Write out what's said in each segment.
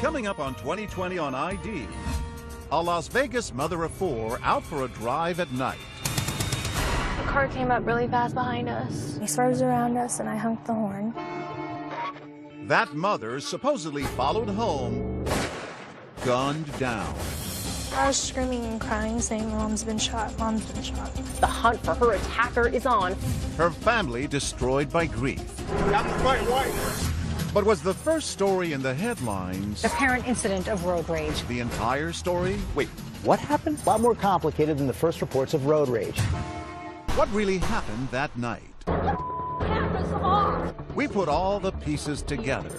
Coming up on 2020 on ID, a Las Vegas mother of four out for a drive at night. A car came up really fast behind us. He swerves around us and I honked the horn. That mother supposedly followed home, gunned down. I was screaming and crying, saying, "Mom's been shot, Mom's been shot." The hunt for her attacker is on. Her family destroyed by grief. But was the first story in the headlines The apparent incident of road rage. the entire story? Wait, what happened? A lot more complicated than the first reports of road rage. What really happened that night? We put all the pieces together.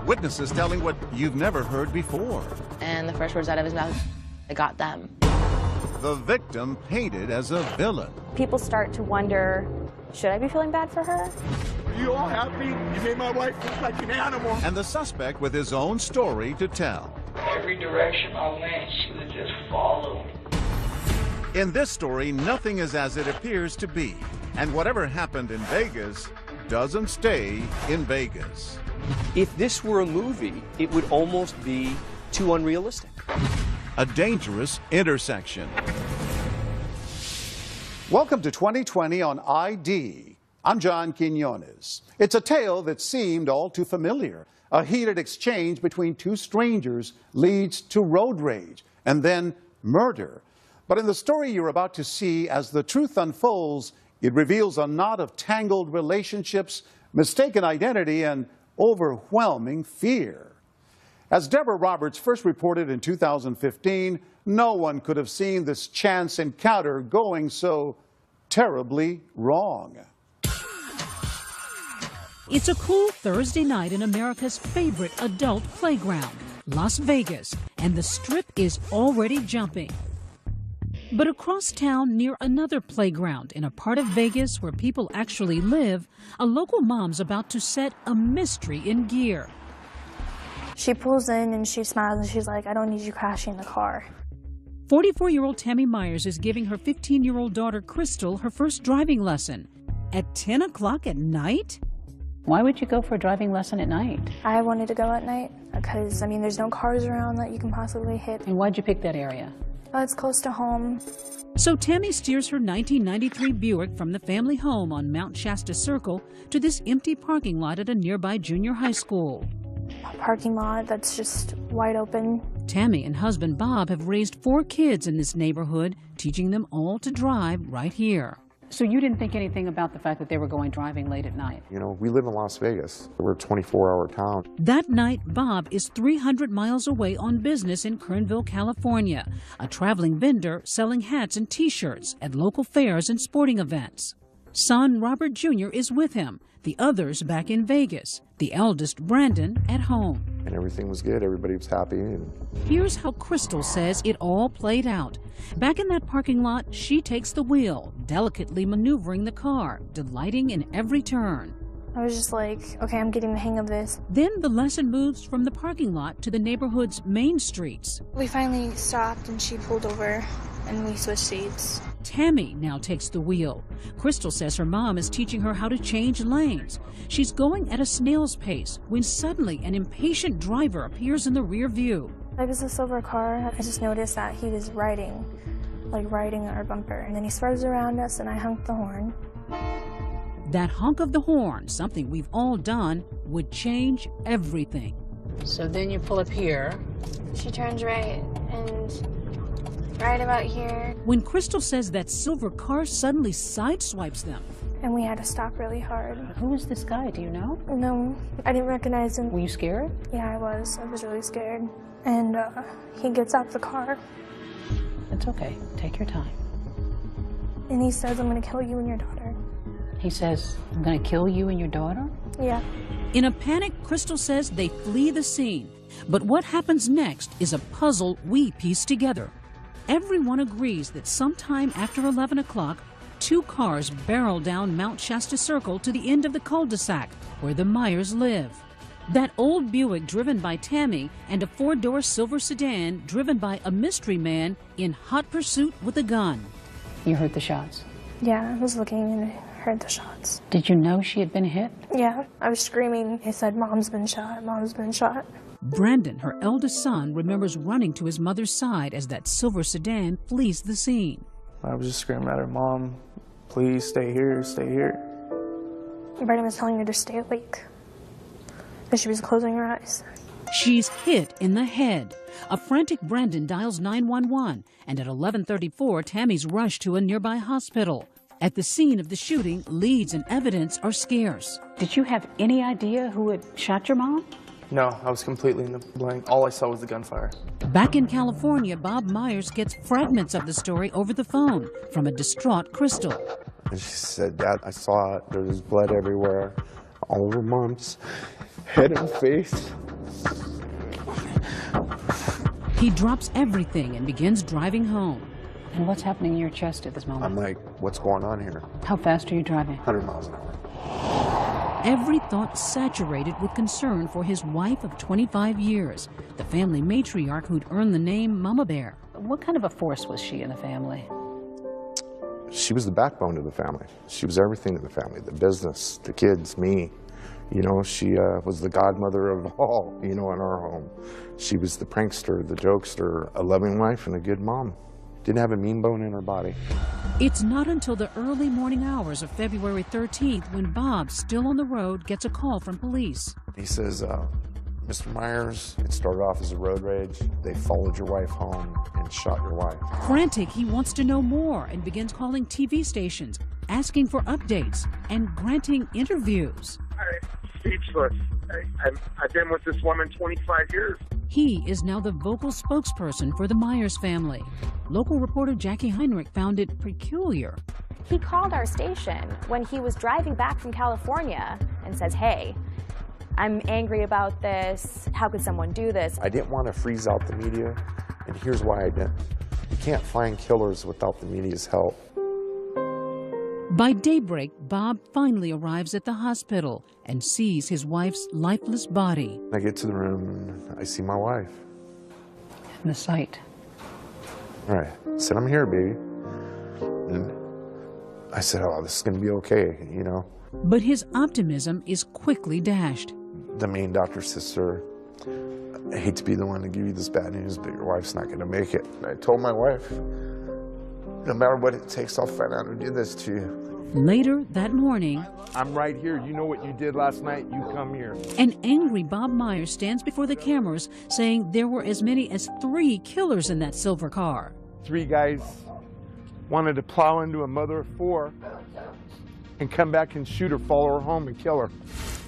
Witnesses telling what you've never heard before. And the first words out of his mouth, I got them. The victim painted as a villain. People start to wonder, should I be feeling bad for her? Are you all happy? You made my wife look like an animal. And the suspect with his own story to tell. Every direction I went, she would just follow. In this story, nothing is as it appears to be. And whatever happened in Vegas doesn't stay in Vegas. If this were a movie, it would almost be too unrealistic. A dangerous intersection. Welcome to 2020 on ID. I'm John Quinones. It's a tale that seemed all too familiar. A heated exchange between two strangers leads to road rage and then murder. But in the story you're about to see, as the truth unfolds, it reveals a knot of tangled relationships, mistaken identity, and overwhelming fear. As Deborah Roberts first reported in 2015, no one could have seen this chance encounter going so terribly wrong. It's a cool Thursday night in America's favorite adult playground, Las Vegas, and the Strip is already jumping. But across town, near another playground in a part of Vegas where people actually live, a local mom's about to set a mystery in gear. She pulls in and she smiles and she's like, "I don't need you crashing the car." 44-year-old Tammy Myers is giving her 15-year-old daughter, Crystal, her first driving lesson. At 10 o'clock at night? Why would you go for a driving lesson at night? I wanted to go at night because, there's no cars around that you can possibly hit. And why'd you pick that area? It's close to home. So Tammy steers her 1993 Buick from the family home on Mount Shasta Circle to this empty parking lot at a nearby junior high school. A parking lot that's just wide open. Tammy and husband Bob have raised 4 kids in this neighborhood, teaching them all to drive right here. So you didn't think anything about the fact that they were going driving late at night? We live in Las Vegas. We're a 24-hour town. That night, Bob is 300 miles away on business in Kernville, California, a traveling vendor selling hats and T-shirts at local fairs and sporting events. Son Robert Jr. is with him, the others back in Vegas, the eldest, Brandon, at home. And everything was good. Everybody was happy. Here's how Crystal says it all played out. Back in that parking lot, she takes the wheel, delicately maneuvering the car, delighting in every turn. I was just like, okay, I'm getting the hang of this. Then the lesson moves from the parking lot to the neighborhood's main streets. We finally stopped and she pulled over and we switched seats. Tammy now takes the wheel. Crystal says her mom is teaching her how to change lanes. She's going at a snail's pace when suddenly an impatient driver appears in the rear view. It was a silver car. I just noticed that he was riding our bumper. And then he swerves around us and I honked the horn. That honk of the horn, something we've all done, would change everything. So then you pull up here. She turns right and right about here. When Crystal says that silver car suddenly sideswipes them. And we had to stop really hard. Who is this guy? Do you know? No, I didn't recognize him. Were you scared? Yeah, I was. I was really scared. And he gets out the car. It's okay. Take your time. And he says, "I'm going to kill you and your daughter." He says, "I'm going to kill you and your daughter?" Yeah. In a panic, Crystal says they flee the scene. But what happens next is a puzzle we piece together. Everyone agrees that sometime after 11 o'clock, 2 cars barrel down Mount Shasta Circle to the end of the cul-de-sac where the Myers live. That old Buick driven by Tammy and a 4-door silver sedan driven by a mystery man in hot pursuit with a gun. You heard the shots? Yeah, I was looking and heard the shots. Did you know she had been hit? Yeah, I was screaming. He said, "Mom's been shot, Mom's been shot." Brandon, her eldest son, remembers running to his mother's side as that silver sedan flees the scene. I was just screaming at her, "Mom, please stay here, stay here." Brandon was telling her to stay awake, but she was closing her eyes. She's hit in the head. A frantic Brandon dials 911, and at 11:34, Tammy's rushed to a nearby hospital. At the scene of the shooting, leads and evidence are scarce. Did you have any idea who had shot your mom? No, I was completely in the blank. All I saw was the gunfire. Back in California, Bob Myers gets fragments of the story over the phone from a distraught Crystal. And she said, "Dad, I saw it. There was blood everywhere, all over Mom's head and face." He drops everything and begins driving home. And what's happening in your chest at this moment? I'm like, what's going on here? How fast are you driving? 100 miles an hour. Every thought saturated with concern for his wife of 25 years, the family matriarch who'd earned the name Mama Bear. What kind of a force was she in the family? She was the backbone of the family. She was everything in the family, the business, the kids, me. You know, she was the godmother of all, you know, in our home. She was the prankster, the jokester, a loving wife and a good mom. Didn't have a mean bone in her body. It's not until the early morning hours of February 13th when Bob, still on the road, gets a call from police. He says, "Mr. Myers, it started off as a road rage. They followed your wife home and shot your wife." Frantic, he wants to know more and begins calling TV stations, asking for updates and granting interviews. I'm speechless. I've been with this woman 25 years. He is now the vocal spokesperson for the Myers family. Local reporter Jackie Heinrich found it peculiar. He called our station when he was driving back from California and says, "Hey, I'm angry about this. How could someone do this?" I didn't want to freeze out the media, and here's why I didn't. You can't find killers without the media's help. By daybreak, Bob finally arrives at the hospital and sees his wife's lifeless body. I get to the room and I see my wife. And the sight. All right, I said, "I'm here, baby." And I said, "Oh, this is gonna be okay, you know." But his optimism is quickly dashed. The main doctor says, "Sir, I hate to be the one to give you this bad news, but your wife's not gonna make it." And I told my wife, "No matter what it takes, I'll find out who did this to you." Later that morning, I'm right here. You know what you did last night? You come here. an angry Bob Myers stands before the cameras saying there were as many as 3 killers in that silver car. 3 guys wanted to plow into a mother of 4 and come back and shoot her, follow her home, and kill her.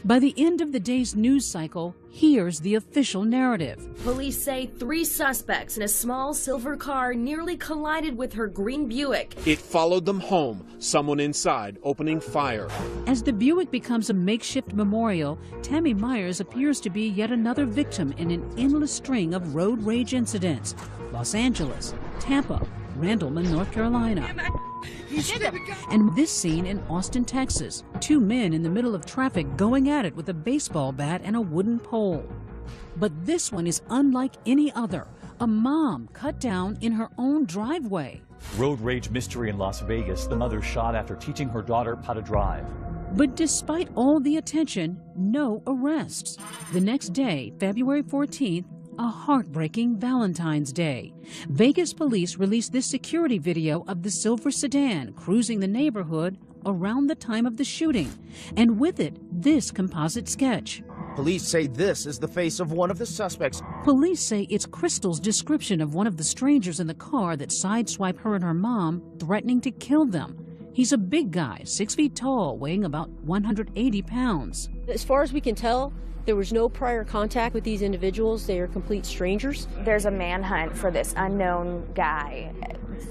By the end of the day's news cycle, here's the official narrative. Police say 3 suspects in a small silver car nearly collided with her green Buick. It followed them home, someone inside opening fire. As the Buick becomes a makeshift memorial, Tammy Myers appears to be yet another victim in an endless string of road rage incidents. Los Angeles, Tampa, Randleman, North Carolina. And this scene in Austin, Texas. 2 men in the middle of traffic going at it with a baseball bat and a wooden pole. But this one is unlike any other. A mom cut down in her own driveway. Road rage mystery in Las Vegas. The mother shot after teaching her daughter how to drive. But despite all the attention, no arrests. The next day, February 14th, a heartbreaking Valentine's Day. Vegas police released this security video of the silver sedan cruising the neighborhood around the time of the shooting, and with it, this composite sketch. Police say this is the face of one of the suspects. Police say it's Crystal's description of one of the strangers in the car that sideswiped her and her mom, threatening to kill them. He's a big guy, 6 feet tall, weighing about 180 pounds. As far as we can tell, there was no prior contact with these individuals. They are complete strangers. There's a manhunt for this unknown guy,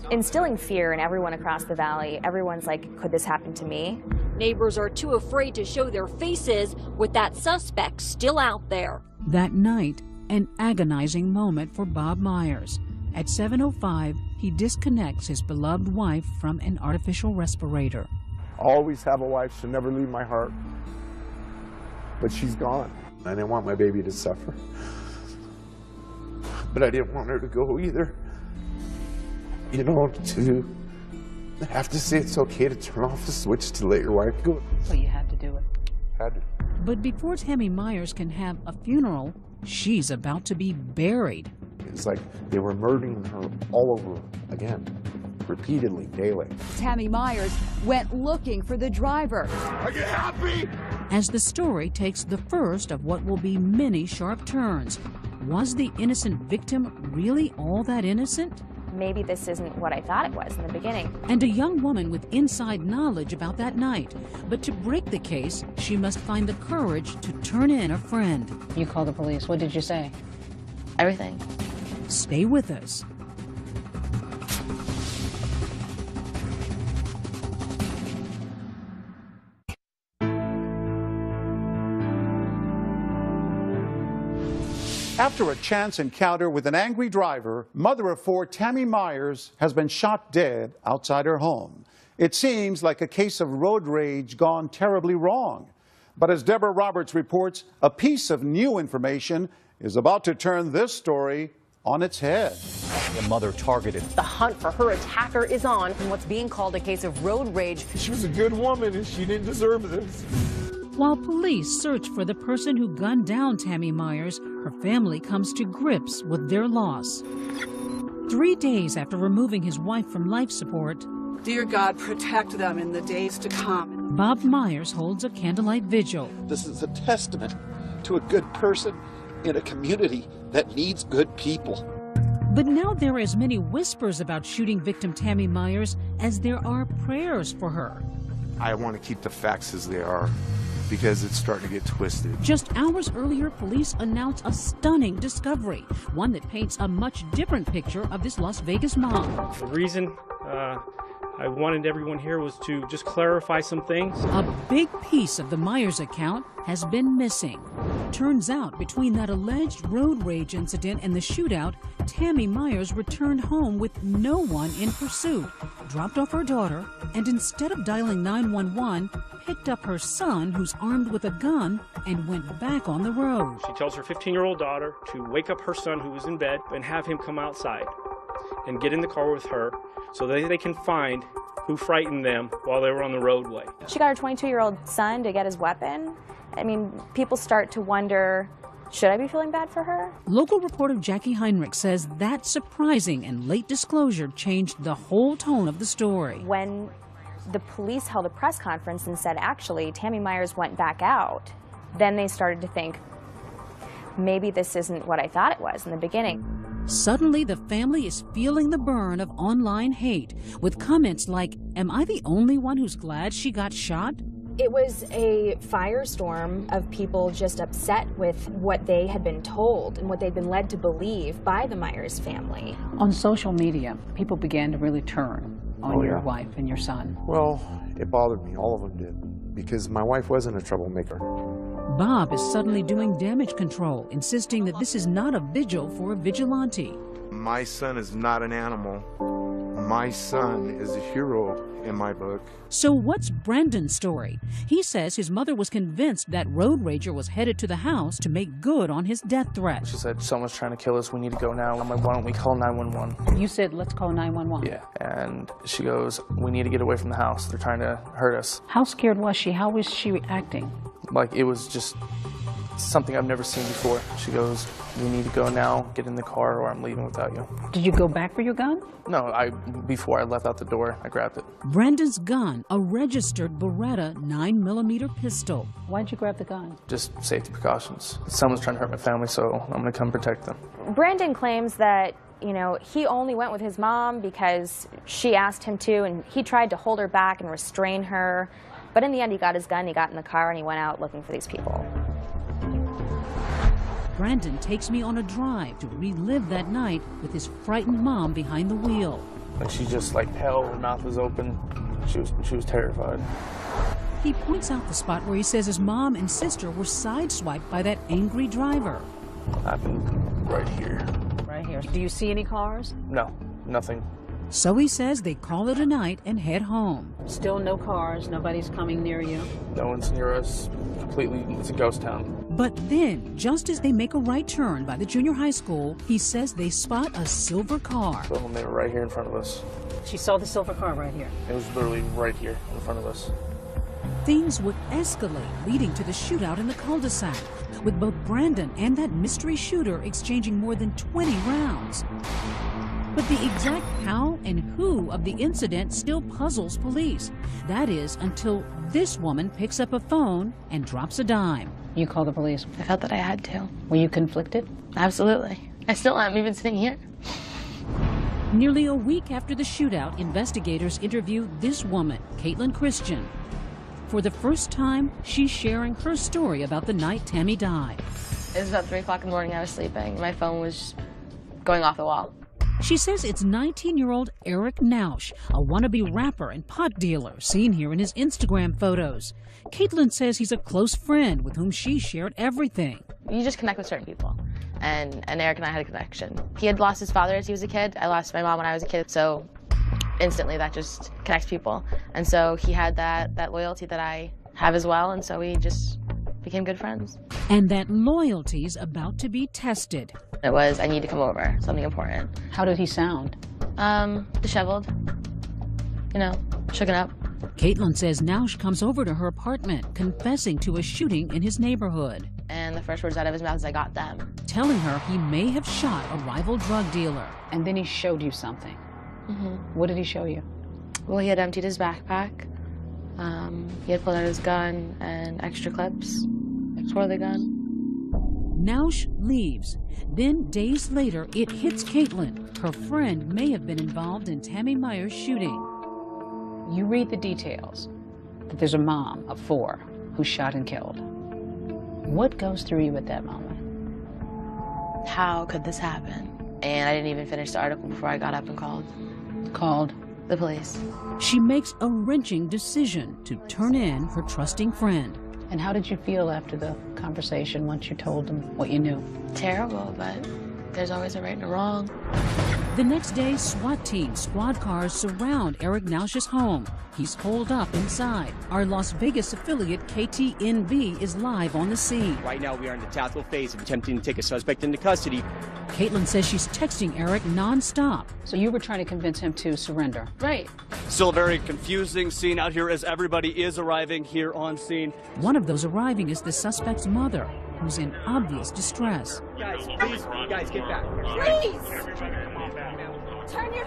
instilling fear in everyone across the valley. Everyone's like, could this happen to me? Neighbors are too afraid to show their faces with that suspect still out there. That night, an agonizing moment for Bob Myers. At 7:05, he disconnects his beloved wife from an artificial respirator. I'll always have a wife. She'll never leave my heart. But she's gone. I didn't want my baby to suffer, but I didn't want her to go either. You know, to have to say it's okay to turn off the switch to let your wife go. So you had to do it. Had to. But before Tammy Myers can have a funeral, she's about to be buried. It's like they were murdering her all over again, repeatedly, daily. Tammy Myers went looking for the driver. Are you happy? As the story takes the first of what will be many sharp turns, was the innocent victim really all that innocent? Maybe this isn't what I thought it was in the beginning. And a young woman with inside knowledge about that night. But to break the case, she must find the courage to turn in a friend. You called the police. What did you say? Everything. Stay with us. After a chance encounter with an angry driver, mother of 4 Tammy Myers has been shot dead outside her home. It seems like a case of road rage gone terribly wrong. But as Deborah Roberts reports, a piece of new information is about to turn this story on its head. A mother targeted. The hunt for her attacker is on in what's being called a case of road rage. She was a good woman and she didn't deserve this. While police search for the person who gunned down Tammy Myers, her family comes to grips with their loss. 3 days after removing his wife from life support, dear God, protect them in the days to come. Bob Myers holds a candlelight vigil. This is a testament to a good person in a community that needs good people. But now there are as many whispers about shooting victim Tammy Myers as there are prayers for her. I want to keep the facts as they are, because it's starting to get twisted. Just hours earlier, police announced a stunning discovery, one that paints a much different picture of this Las Vegas mom. The reason I wanted everyone here was to just clarify some things. A big piece of the Myers account has been missing. Turns out, between that alleged road rage incident and the shootout, Tammy Myers returned home with no one in pursuit, dropped off her daughter, and instead of dialing 911, picked up her son, who's armed with a gun, and went back on the road. She tells her 15-year-old daughter to wake up her son, who was in bed, and have him come outside and get in the car with her so that they can find who frightened them while they were on the roadway. She got her 22-year-old son to get his weapon. I mean, people start to wonder, should I be feeling bad for her? Local reporter Jackie Heinrich says that surprising and late disclosure changed the whole tone of the story. When the police held a press conference and said, actually, Tammy Myers went back out, then they started to think, maybe this isn't what I thought it was in the beginning. Suddenly, the family is feeling the burn of online hate, with comments like, am I the only one who's glad she got shot? It was a firestorm of people just upset with what they had been told and what they'd been led to believe by the Myers family. On social media, people began to really turn on your wife and your son. Well, it bothered me. All of them did. Because my wife wasn't a troublemaker. Bob is suddenly doing damage control, insisting that this is not a vigil for a vigilante. My son is not an animal. My son is a hero in my book. So what's Brandon's story? He says his mother was convinced that road rager was headed to the house to make good on his death threat. She said, someone's trying to kill us, we need to go now. I'm like, why don't we call 911? You said, let's call 911. Yeah, and she goes, we need to get away from the house. They're trying to hurt us. How scared was she? How was she acting? Like, it was just something I've never seen before. She goes, we need to go now, get in the car, or I'm leaving without you. Did you go back for your gun? No, before I left out the door, I grabbed it. Brandon's gun, a registered Beretta 9mm pistol. Why'd you grab the gun? Just safety precautions. Someone's trying to hurt my family, so I'm gonna come protect them. Brandon claims that, you know, he only went with his mom because she asked him to, and he tried to hold her back and restrain her. But in the end, he got his gun, he got in the car, and he went out looking for these people. Brandon takes me on a drive to relive that night with his frightened mom behind the wheel. And she just, like, pale, her mouth was open. She was terrified. He points out the spot where he says his mom and sister were sideswiped by that angry driver. Happened right here. Right here. Do you see any cars? No, nothing. So he says they call it a night and head home. Still no cars, nobody's coming near you. No one's near us. Completely, it's a ghost town. But then, just as they make a right turn by the junior high school, he says they spot a silver car. So they were right here in front of us. She saw the silver car right here. It was literally right here in front of us. Things would escalate, leading to the shootout in the cul-de-sac, with both Brandon and that mystery shooter exchanging more than 20 rounds. But the exact how and who of the incident still puzzles police. That is, until this woman picks up a phone and drops a dime. You call the police? I felt that I had to. Were you conflicted? Absolutely. I still am, even sitting here. Nearly a week after the shootout, investigators interview this woman, Caitlin Christian. For the first time, she's sharing her story about the night Tammy died. It was about 3 o'clock in the morning. I was sleeping. My phone was going off the wall. She says it's 19-year-old Eric Nausch, a wannabe rapper and pot dealer, seen here in his Instagram photos. Caitlin says he's a close friend with whom she shared everything. You just connect with certain people, and Eric and I had a connection. He had lost his father as he was a kid. I lost my mom when I was a kid, so instantly that just connects people. And so he had that loyalty that I have as well, and so we just became good friends. And that loyalty's about to be tested. It was, I need to come over, something important. How did he sound? Disheveled, shooken up. Caitlin says Nausch comes over to her apartment, confessing to a shooting in his neighborhood. And the first words out of his mouth is, I got them. Telling her he may have shot a rival drug dealer. And then he showed you something. Mm-hmm. What did he show you? Well, he had emptied his backpack. He had pulled out his gun and extra clips for the gun. Nausch leaves. Then, days later, it hits Caitlin. Her friend may have been involved in Tammy Myers' shooting. You read the details, that there's a mom of 4 who's shot and killed. What goes through you at that moment? How could this happen? And I didn't even finish the article before I got up and called. Called? The police. She makes a wrenching decision to turn in her trusting friend. And how did you feel after the conversation once you told them what you knew? Terrible, but there's always a right and a wrong. The next day, SWAT team squad cars surround Eric Nausch's home. He's holed up inside. Our Las Vegas affiliate KTNV is live on the scene. Right now we are in the tactical phase of attempting to take a suspect into custody. Caitlin says she's texting Eric nonstop. So you were trying to convince him to surrender? Right. Still a very confusing scene out here as everybody is arriving here on scene. One of those arriving is the suspect's mother, who's in obvious distress. Guys, please, guys, get back. Please! Turn your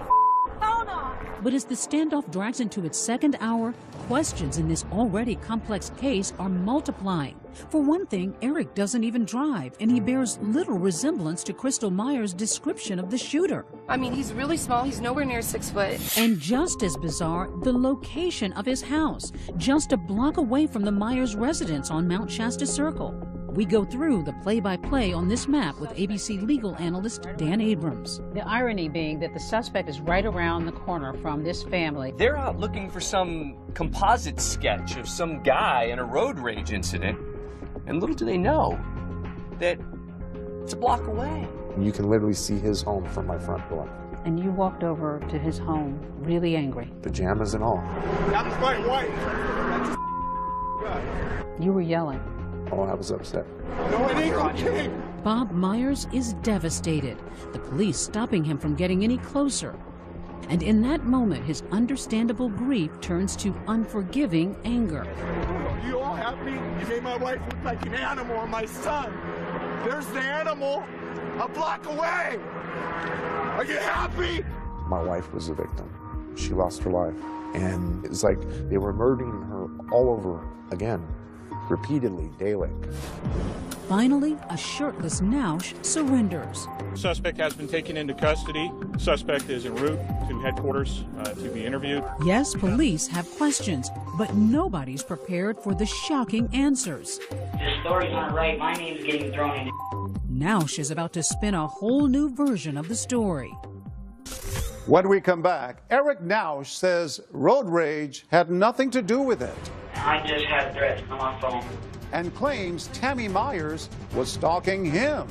phone off! But as the standoff drags into its second hour, questions in this already complex case are multiplying. For one thing, Eric doesn't even drive, and he bears little resemblance to Crystal Myers' description of the shooter. I mean, he's really small. He's nowhere near 6 foot. And just as bizarre, the location of his house, just a block away from the Myers residence on Mount Shasta Circle. We go through the play-by-play on this map with ABC legal analyst Dan Abrams. The irony being that the suspect is right around the corner from this family. They're out looking for some composite sketch of some guy in a road rage incident, and little do they know that it's a block away. You can literally see his home from my front door. And you walked over to his home really angry. Pajamas and all. I'm quite white. You were yelling. Oh, I was upset. No, it ain't okay. Bob Myers is devastated, the police stopping him from getting any closer. And in that moment, his understandable grief turns to unforgiving anger. You all happy? You made my wife look like an animal and my son. There's the animal a block away. Are you happy? My wife was a victim. She lost her life. And it's like they were murdering her all over again. Repeatedly, daily. Finally, a shirtless Nausch surrenders. Suspect has been taken into custody. Suspect is en route to headquarters to be interviewed. Yes, police have questions, but nobody's prepared for the shocking answers. This story's not right. My name's getting thrown in. Nausch is about to spin a whole new version of the story. When we come back, Eric Nausch says road rage had nothing to do with it. I just had threats on my phone. And claims Tammy Myers was stalking him.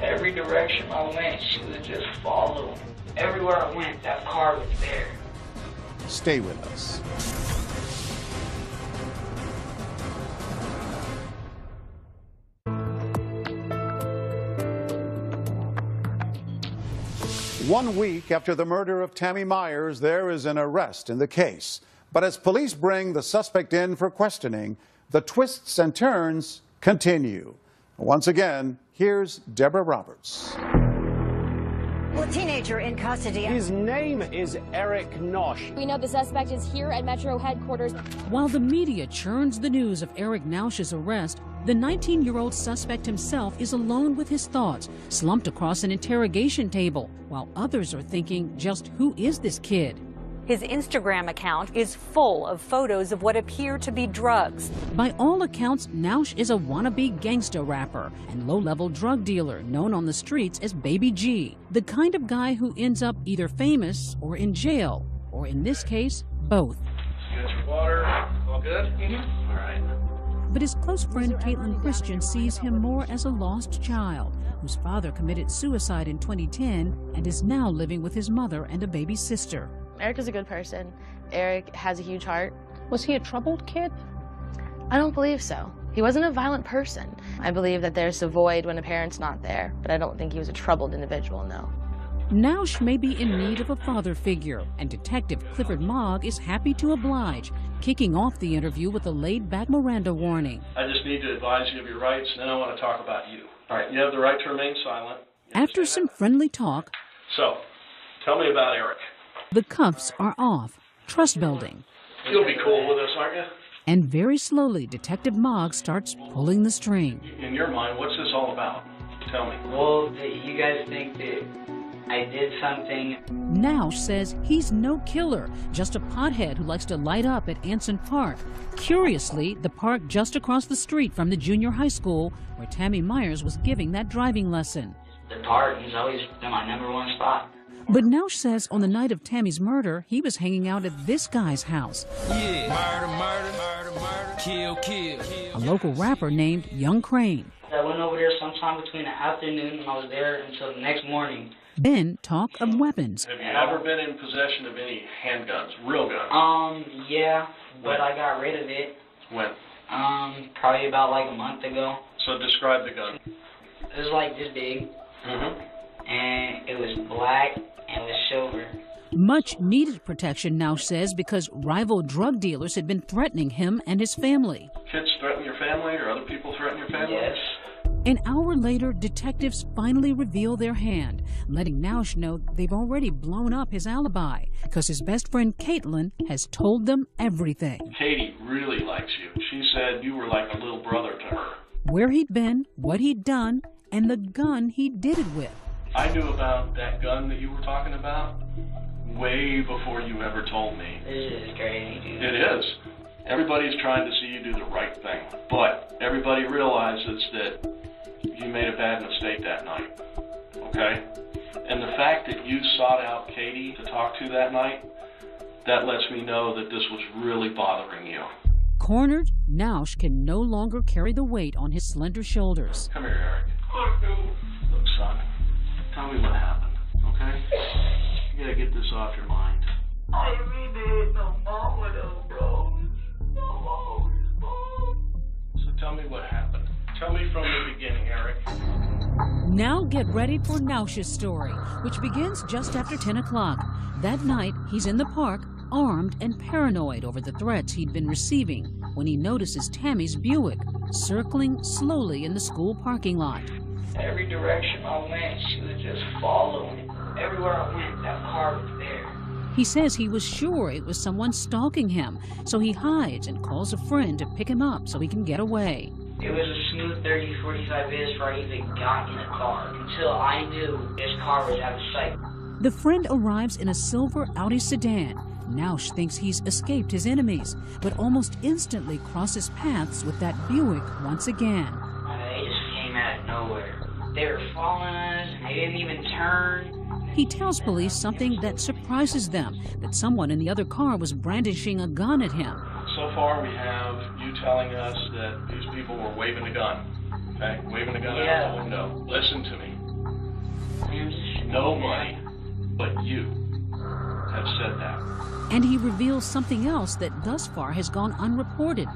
Every direction I went, she would just follow. Everywhere I went, that car was there. Stay with us. 1 week after the murder of Tammy Myers, there is an arrest in the case. But as police bring the suspect in for questioning, the twists and turns continue. Once again, here's Deborah Roberts. Well, a teenager in custody. His name is Eric Nausch. We know the suspect is here at Metro headquarters. While the media churns the news of Eric Nausch's arrest, the 19-year-old suspect himself is alone with his thoughts, slumped across an interrogation table, while others are thinking, just who is this kid? His Instagram account is full of photos of what appear to be drugs. By all accounts, Nausch is a wannabe gangster rapper and low-level drug dealer known on the streets as Baby G, the kind of guy who ends up either famous or in jail, or in this case, both. You got your water? All good? All right. But his close friend Caitlin Christian sees him more as a lost child whose father committed suicide in 2010 and is now living with his mother and a baby sister. Eric is a good person. Eric has a huge heart. Was he a troubled kid? I don't believe so. He wasn't a violent person. I believe that there's a void when a parent's not there, but I don't think he was a troubled individual, no. Nausch may be in need of a father figure, and Detective Clifford Mogg is happy to oblige, kicking off the interview with a laid-back Miranda warning. I just need to advise you of your rights, and then I want to talk about you. All right, you have the right to remain silent. After some friendly talk, So, tell me about Eric. the cuffs are off, trust building, You'll be cool with us, aren't you? and very slowly Detective Mogg starts pulling the string. In your mind, what's this all about? Tell me. Well, you guys think that I did something? Nausch says he's no killer, just a pothead who likes to light up at Anson Park. Curiously, the park just across the street from the junior high school where Tammy Myers was giving that driving lesson. The park has always been my #1 spot. But Nausch says on the night of Tammy's murder, he was hanging out at this guy's house, Yeah. Murder, kill. a local rapper named Young Crane. I went over there sometime between the afternoon and I was there until the next morning. Then talk of weapons. Have you ever been in possession of any handguns, real guns? Yeah, but I got rid of it. When? Probably about like a month ago. So describe the gun. It was like this big, and it was black and it was silver. Much needed protection, Nausch says, because rival drug dealers had been threatening him and his family. Kids threaten your family or other people threaten your family? Yes. An hour later, detectives finally reveal their hand, letting Nausch know they've already blown up his alibi, because his best friend Caitlin has told them everything. Katie really likes you. She said you were like a little brother to her. Where he'd been, what he'd done, and the gun he did it with. I knew about that gun that you were talking about way before you ever told me. This is crazy, dude. It is. Everybody's trying to see you do the right thing, but everybody realizes that you made a bad mistake that night, okay? And the fact that you sought out Katie to talk to that night, that lets me know that this was really bothering you. Cornered, Nausch can no longer carry the weight on his slender shoulders. Come here, Eric. Look, son, tell me what happened, okay? You gotta get this off your mind. I didn't mean to hit no mom with those bros. So tell me what happened. Tell me from the beginning, Eric. Now get ready for Nausch's story, which begins just after 10 o'clock. That night, he's in the park, armed and paranoid over the threats he'd been receiving, when he notices Tammy's Buick circling slowly in the school parking lot. Every direction I went, she was just following. Everywhere I went, that car was there. He says he was sure it was someone stalking him, so he hides and calls a friend to pick him up so he can get away. It was a smooth 30-45 minutes before I even got in the car, until I knew this car was out of sight. The friend arrives in a silver Audi sedan. Nausch thinks he's escaped his enemies, but almost instantly crosses paths with that Buick once again. They just came out of nowhere. They were following us, and they didn't even turn. He tells police something that surprises them, that someone in the other car was brandishing a gun at him. So far, we have you telling us that these people were waving a gun, okay? Waving a gun out the window. Listen to me. Nobody but you have said that. And he reveals something else that thus far has gone unreported.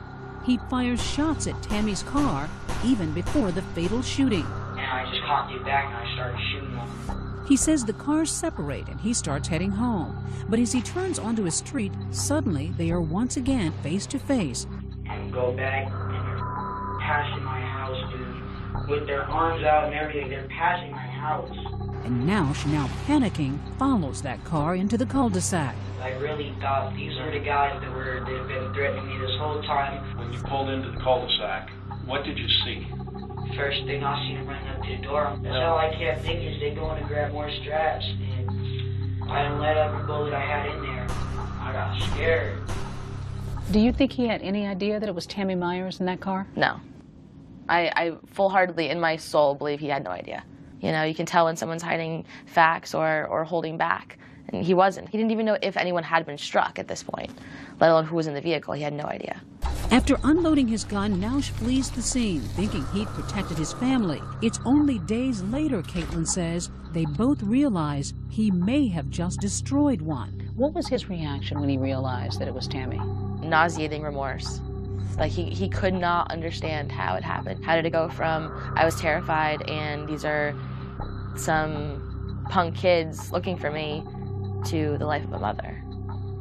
He fires shots at Tammy's car even before the fatal shooting. And I just cocked it back and I started shooting them. He says the cars separate and he starts heading home. But as he turns onto a street, suddenly they are once again face to face. And go back and they're passing my house, dude. With their arms out and everything, they're passing my house. And Nausch, now panicking, follows that car into the cul-de-sac. I really thought these were the guys they've been threatening me this whole time. When you pulled into the cul-de-sac, what did you see? First thing I seen them running up to the door. That's all I kept thinking is they going to grab more straps. And I didn't let every bullet I had in there. I got scared. Do you think he had any idea that it was Tammy Myers in that car? No. I full-heartedly, in my soul, believe he had no idea. You know, you can tell when someone's hiding facts or holding back. And he wasn't. He didn't even know if anyone had been struck at this point, let alone who was in the vehicle. He had no idea. After unloading his gun, Nausch flees the scene, thinking he'd protected his family. It's only days later, Caitlin says, they both realize he may have just destroyed one. What was his reaction when he realized that it was Tammy? Nauseating remorse. Like, he could not understand how it happened. How did it go from, I was terrified and these are some punk kids looking for me, to the life of a mother.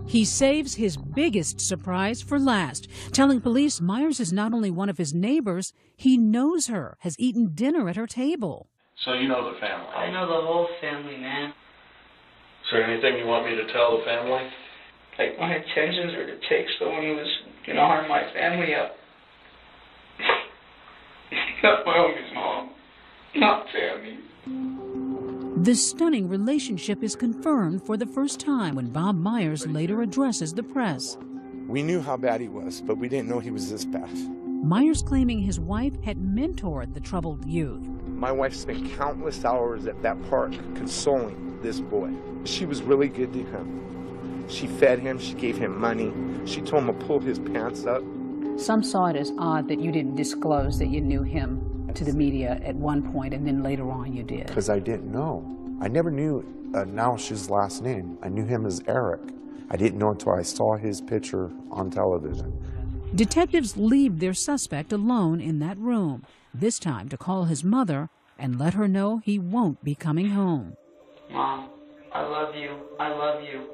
He saves his biggest surprise for last, telling police Myers is not only one of his neighbors, he knows her, has eaten dinner at her table. So you know the family? I know the whole family, man. Is there anything you want me to tell the family? Like, my intentions were to take someone who was going to harm my family up. Not my homie's mom. Not Tammy. The stunning relationship is confirmed for the first time when Bob Myers later addresses the press. We knew how bad he was, but we didn't know he was this bad. Myers claiming his wife had mentored the troubled youth. My wife spent countless hours at that park consoling this boy. She was really good to him. She fed him, she gave him money, she told him to pull his pants up. Some saw it as odd that you didn't disclose that you knew him to the media at one point, and then later on you did. Because I didn't know. I never knew Nausch's last name. I knew him as Eric. I didn't know until I saw his picture on television. Detectives leave their suspect alone in that room, this time to call his mother and let her know he won't be coming home. Mom, I love you. I love you.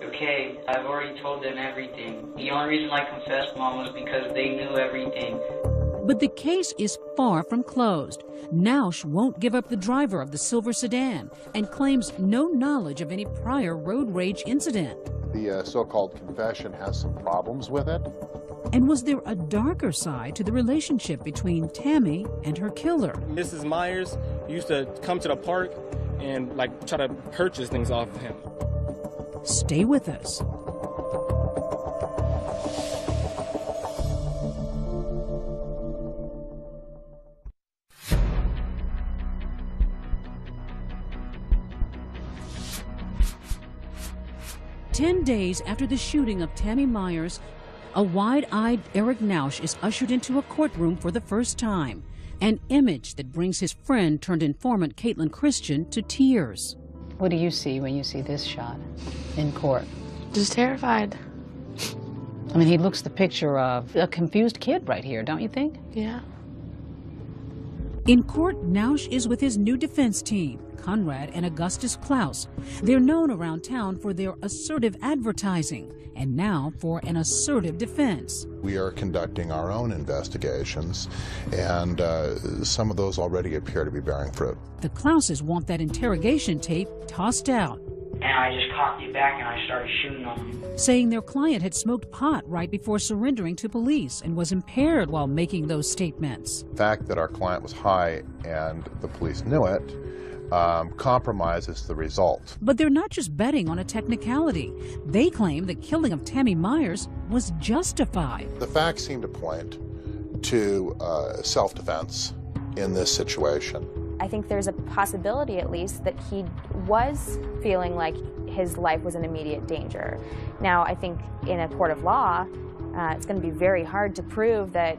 Okay, I've already told them everything. The only reason I confessed, Mom, was because they knew everything. But the case is far from closed. Nausch won't give up the driver of the silver sedan and claims no knowledge of any prior road rage incident. The so-called confession has some problems with it. And was there a darker side to the relationship between Tammy and her killer? Mrs. Myers used to come to the park and try to purchase things off of him. Stay with us. "10 days after the shooting of Tammy Myers, a wide-eyed Eric Nausch is ushered into a courtroom for the first time, an image that brings his friend-turned-informant Caitlin Christian to tears. What do you see when you see this shot in court? Just terrified. I mean, he looks the picture of a confused kid right here, don't you think? Yeah. In court, Nausch is with his new defense team, Conrad and Augustus Klaus. They're known around town for their assertive advertising, and now for an assertive defense. We are conducting our own investigations, and some of those already appear to be bearing fruit. The Klauses want that interrogation tape tossed out, And I just cocked it back and I started shooting on him. saying their client had smoked pot right before surrendering to police and was impaired while making those statements. The fact that our client was high and the police knew it compromises the result. But they're not just betting on a technicality. They claim the killing of Tammy Myers was justified. The facts seem to point to self-defense in this situation. I think there's a possibility, at least, that he was feeling like his life was in immediate danger. Now, I think in a court of law, it's going to be very hard to prove that,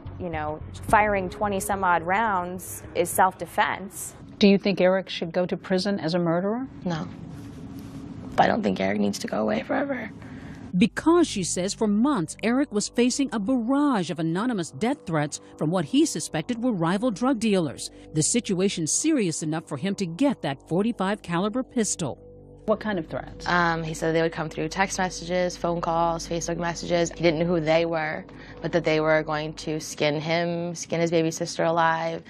firing 20-some-odd rounds is self-defense. Do you think Eric should go to prison as a murderer? No. But I don't think Eric needs to go away forever. Because, she says, for months, Eric was facing a barrage of anonymous death threats from what he suspected were rival drug dealers. The situation serious enough for him to get that .45 caliber pistol. What kind of threats? He said they would come through text messages, phone calls, Facebook messages. He didn't know who they were, but that they were going to skin him, skin his baby sister alive,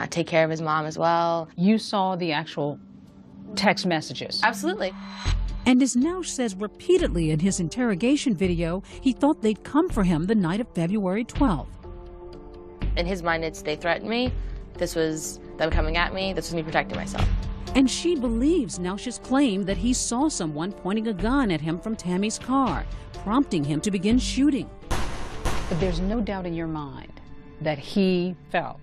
take care of his mom as well. You saw the actual text messages? Absolutely. And as Nausch says repeatedly in his interrogation video, he thought they'd come for him the night of February 12th. In his mind, it's they threatened me. This was them coming at me. This was me protecting myself. And she believes Nausch's claim that he saw someone pointing a gun at him from Tammy's car, prompting him to begin shooting. But there's no doubt in your mind that he felt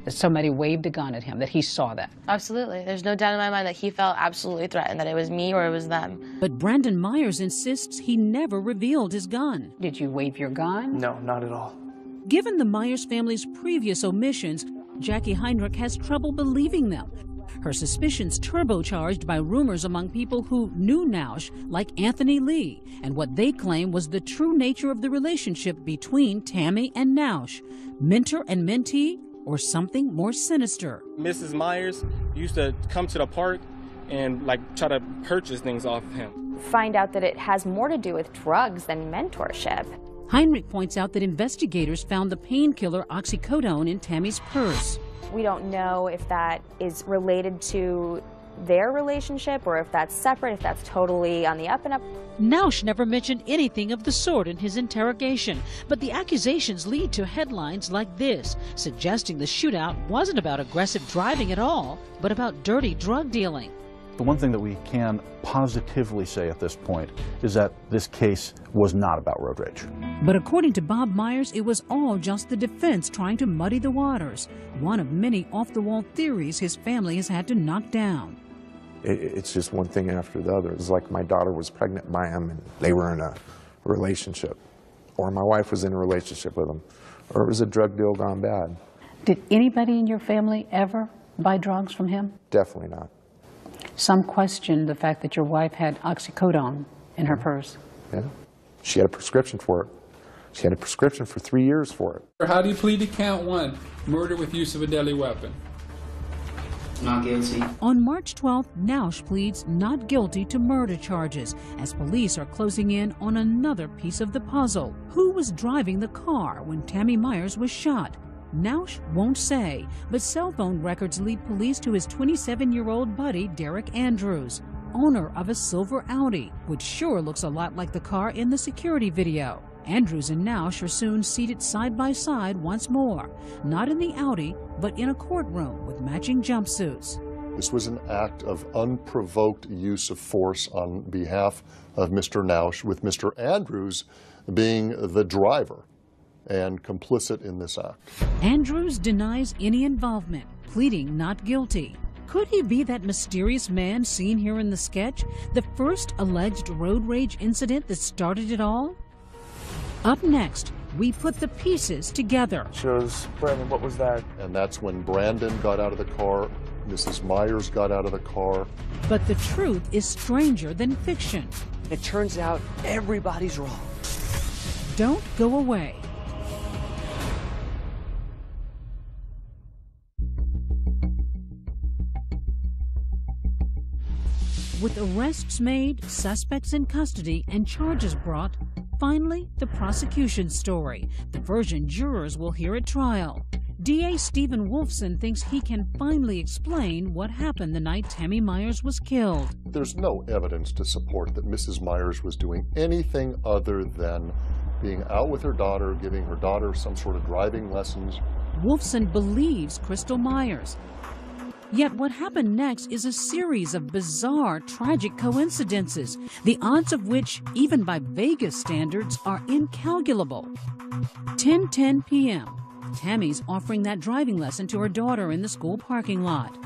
that somebody waved a gun at him, that he saw that. Absolutely. There's no doubt in my mind that he felt absolutely threatened, that it was me or it was them. But Brandon Myers insists he never revealed his gun. Did you wave your gun? No, not at all. Given the Myers family's previous omissions, Jackie Heinrich has trouble believing them. Her suspicions turbocharged by rumors among people who knew Nausch, like Anthony Lee, and what they claim was the true nature of the relationship between Tammy and Nausch. Mentor and mentee, or something more sinister. Mrs. Myers used to come to the park and try to purchase things off of him. Find out that it has more to do with drugs than mentorship. Heinrich points out that investigators found the painkiller oxycodone in Tammy's purse. We don't know if that is related to their relationship or if that's separate, if that's totally on the up and up. Nausch never mentioned anything of the sort in his interrogation, but the accusations lead to headlines like this, suggesting the shootout wasn't about aggressive driving at all, but about dirty drug dealing. The one thing that we can positively say at this point is that this case was not about road rage. But according to Bob Myers, it was all just the defense trying to muddy the waters, one of many off-the-wall theories his family has had to knock down. It's just one thing after the other. It's like my daughter was pregnant by him and they were in a relationship, or my wife was in a relationship with him, or it was a drug deal gone bad. Did anybody in your family ever buy drugs from him? Definitely not. Some questioned the fact that your wife had oxycodone in her purse. Yeah. She had a prescription for it. She had a prescription for 3 years for it. How do you plead to count 1, murder with use of a deadly weapon? Not guilty. On March 12th, Nausch pleads not guilty to murder charges as police are closing in on another piece of the puzzle. Who was driving the car when Tammy Myers was shot? Nausch won't say, but cell phone records lead police to his 27-year-old buddy, Derek Andrews, owner of a silver Audi, which sure looks a lot like the car in the security video. Andrews and Nausch are soon seated side by side once more, not in the Audi, but in a courtroom with matching jumpsuits. This was an act of unprovoked use of force on behalf of Mr. Nausch, with Mr. Andrews being the driver and complicit in this act. Andrews denies any involvement, pleading not guilty. Could he be that mysterious man seen here in the sketch, the first alleged road rage incident that started it all? Up next, we put the pieces together. Shows, Brandon, what was that? And that's when Brandon got out of the car, Mrs. Myers got out of the car. But the truth is stranger than fiction. It turns out everybody's wrong. Don't go away. With arrests made, suspects in custody, and charges brought, finally, the prosecution's story, the version jurors will hear at trial. DA Stephen Wolfson thinks he can finally explain what happened the night Tammy Myers was killed. There's no evidence to support that Mrs. Myers was doing anything other than being out with her daughter, giving her daughter some sort of driving lessons. Wolfson believes Crystal Myers. Yet what happened next is a series of bizarre, tragic coincidences, the odds of which, even by Vegas standards, are incalculable. 10:10 p.m. Tammy's offering that driving lesson to her daughter in the school parking lot.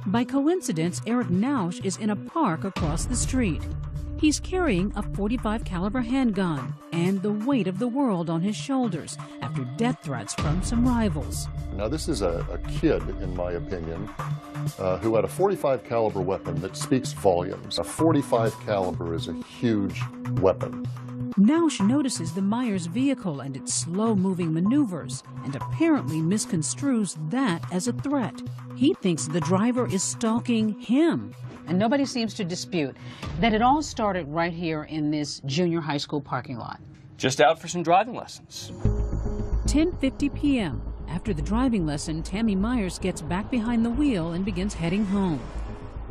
By coincidence, Eric Nausch is in a park across the street. He's carrying a .45 caliber handgun and the weight of the world on his shoulders after death threats from some rivals. Now this is a kid, in my opinion, who had a .45 caliber weapon that speaks volumes. A .45 caliber is a huge weapon. Nausch notices the Myers vehicle and its slow-moving maneuvers and apparently misconstrues that as a threat. He thinks the driver is stalking him. And nobody seems to dispute that it all started right here in this junior high school parking lot. Just out for some driving lessons. 10:50 p.m. After the driving lesson, Tammy Myers gets back behind the wheel and begins heading home.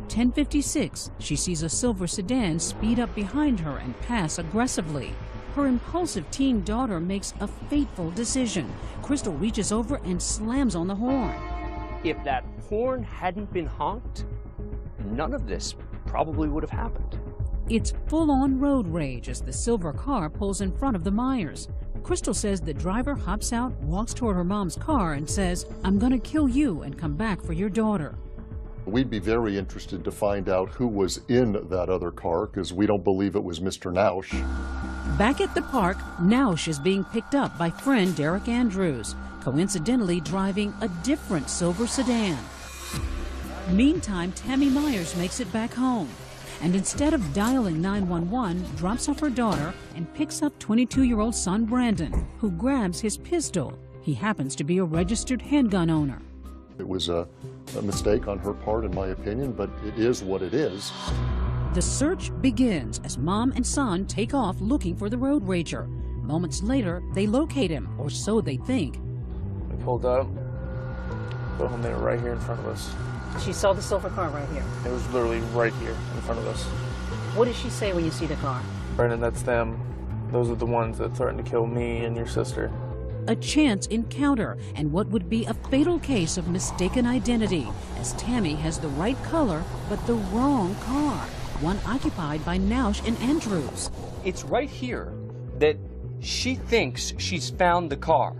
10:56, she sees a silver sedan speed up behind her and pass aggressively. Her impulsive teen daughter makes a fateful decision. Crystal reaches over and slams on the horn. If that horn hadn't been honked, none of this probably would have happened. It's full-on road rage as the silver car pulls in front of the Myers. Crystal says the driver hops out, walks toward her mom's car and says, "I'm gonna kill you and come back for your daughter." We'd be very interested to find out who was in that other car, because we don't believe it was Mr. Nausch. Back at the park, Nausch is being picked up by friend Derek Andrews, coincidentally driving a different silver sedan. Meantime, Tammy Myers makes it back home, and instead of dialing 911, drops off her daughter and picks up 22-year-old son Brandon, who grabs his pistol. He happens to be a registered handgun owner. It was a mistake on her part, in my opinion, but it is what it is. The search begins as mom and son take off looking for the road rager. Moments later, they locate him, or so they think. We pulled up, put him there right here in front of us. She saw the silver car right here. It was literally right here in front of us. What does she say when you see the car? Brandon, that's them. Those are the ones that threatened to kill me and your sister. A chance encounter and what would be a fatal case of mistaken identity, as Tammy has the right color but the wrong car, one occupied by Nausch and Andrews. It's right here that she thinks she's found the car.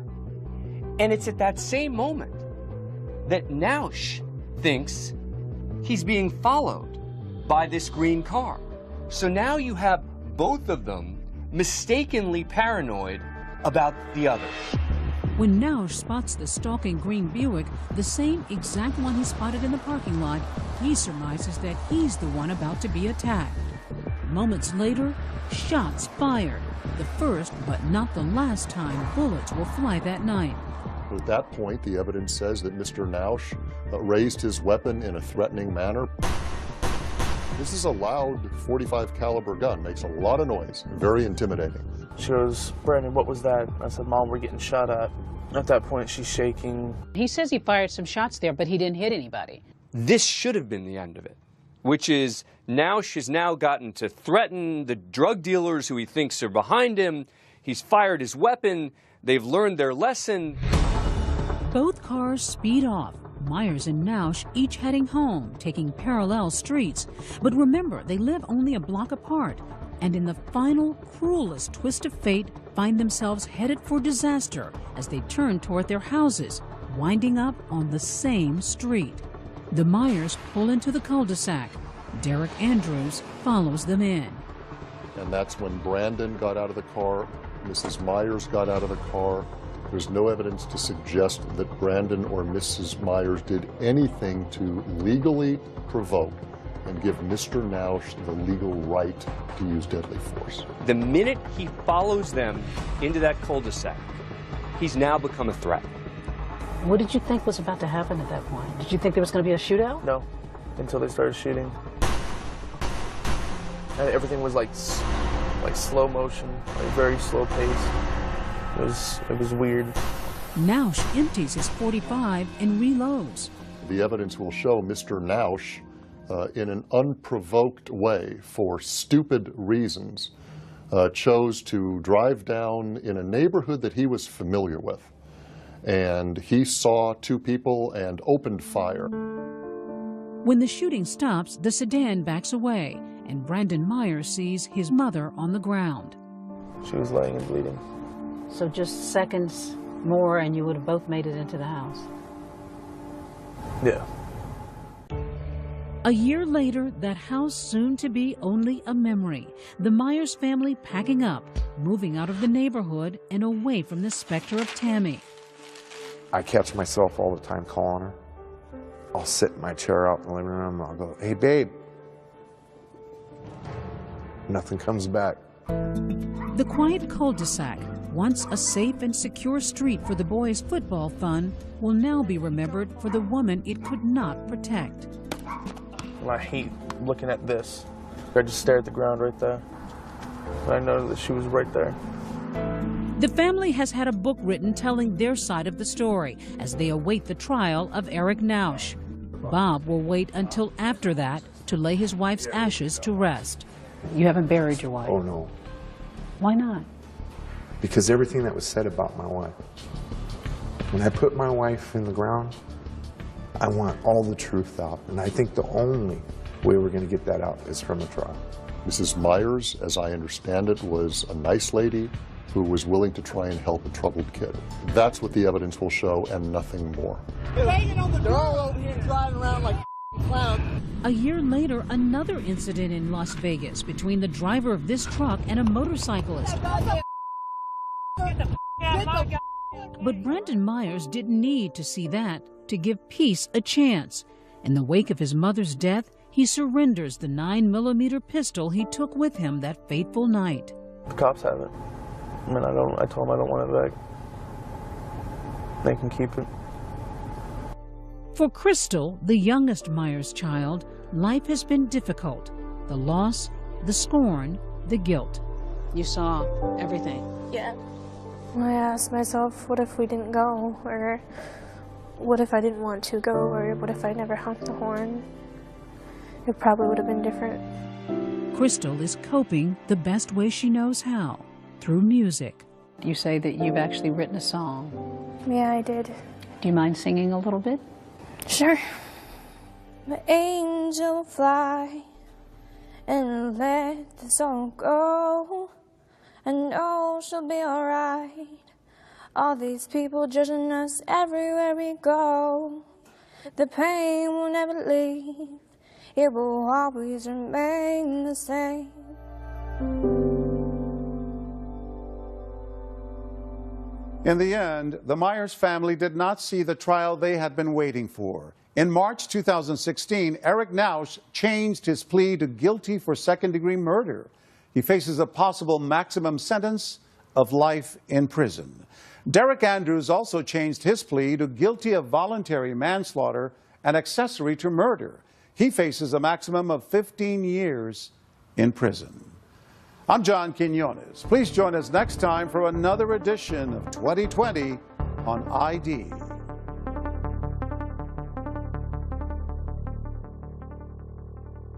And it's at that same moment that Nausch thinks he's being followed by this green car. So now you have both of them mistakenly paranoid about the other. When Nausch spots the stalking green Buick, the same exact one he spotted in the parking lot, he surmises that he's the one about to be attacked. Moments later, shots fired. The first, but not the last time bullets will fly that night. At that point, the evidence says that Mr. Nausch raised his weapon in a threatening manner. This is a loud .45 caliber gun, makes a lot of noise, very intimidating. She goes, "Brandon, what was that?" I said, "Mom, we're getting shot at." At that point, she's shaking. He says he fired some shots there, but he didn't hit anybody. This should have been the end of it, which is Nausch has now gotten to threaten the drug dealers who he thinks are behind him. He's fired his weapon. They've learned their lesson. Both cars speed off. Myers and Nausch each heading home, taking parallel streets. But remember, they live only a block apart, and in the final, cruelest twist of fate, find themselves headed for disaster as they turn toward their houses, winding up on the same street. The Myers pull into the cul-de-sac. Derek Andrews follows them in. And that's when Brandon got out of the car, Mrs. Myers got out of the car. There's no evidence to suggest that Brandon or Mrs. Myers did anything to legally provoke and give Mr. Nausch the legal right to use deadly force. The minute he follows them into that cul-de-sac, he's now become a threat. What did you think was about to happen at that point? Did you think there was going to be a shootout? No, until they started shooting. And everything was like slow motion, like very slow pace. It was weird. Nausch empties his .45 and reloads. The evidence will show Mr. Nausch, in an unprovoked way, for stupid reasons, chose to drive down in a neighborhood that he was familiar with. And he saw two people and opened fire. When the shooting stops, the sedan backs away, and Brandon Myers sees his mother on the ground. She was laying and bleeding. So just seconds more and you would have both made it into the house. Yeah. A year later, that house soon to be only a memory. The Myers family packing up, moving out of the neighborhood and away from the specter of Tammy. I catch myself all the time calling her. I'll sit in my chair out in the living room and I'll go, "Hey, babe." Nothing comes back. The quiet cul-de-sac, once a safe and secure street for the boys' football fun, will now be remembered for the woman it could not protect. And I hate looking at this. I just stare at the ground right there. And I know that she was right there. The family has had a book written telling their side of the story as they await the trial of Eric Nausch. Bob will wait until after that to lay his wife's ashes to rest. You haven't buried your wife? Oh, no. Why not? Because everything that was said about my wife. When I put my wife in the ground, I want all the truth out. And I think the only way we're going to get that out is from a trial. Mrs. Myers, as I understand it, was a nice lady who was willing to try and help a troubled kid. That's what the evidence will show and nothing more. They're all over here driving around like clowns. A year later, another incident in Las Vegas between the driver of this truck and a motorcyclist. But Brandon Myers didn't need to see that to give peace a chance. In the wake of his mother's death, he surrenders the 9mm pistol he took with him that fateful night. The cops have it. I mean, I told them I don't want it back. They can keep it. For Crystal, the youngest Myers child, life has been difficult. The loss, the scorn, the guilt. You saw everything. Yeah. I asked myself, what if we didn't go? Or what if I didn't want to go? Or what if I never honked the horn? It probably would have been different. Crystal is coping the best way she knows how, through music. You say that you've actually written a song. Yeah, I did. Do you mind singing a little bit? Sure. My angel fly and let the song go. I know she'll be alright. All these people judging us everywhere we go. The pain will never leave. It will always remain the same. In the end, the Myers family did not see the trial they had been waiting for. In March 2016, Eric Nausch changed his plea to guilty for second-degree murder. He faces a possible maximum sentence of life in prison. Derek Andrews also changed his plea to guilty of voluntary manslaughter and accessory to murder. He faces a maximum of 15 years in prison. I'm John Quinones. Please join us next time for another edition of 2020 on ID.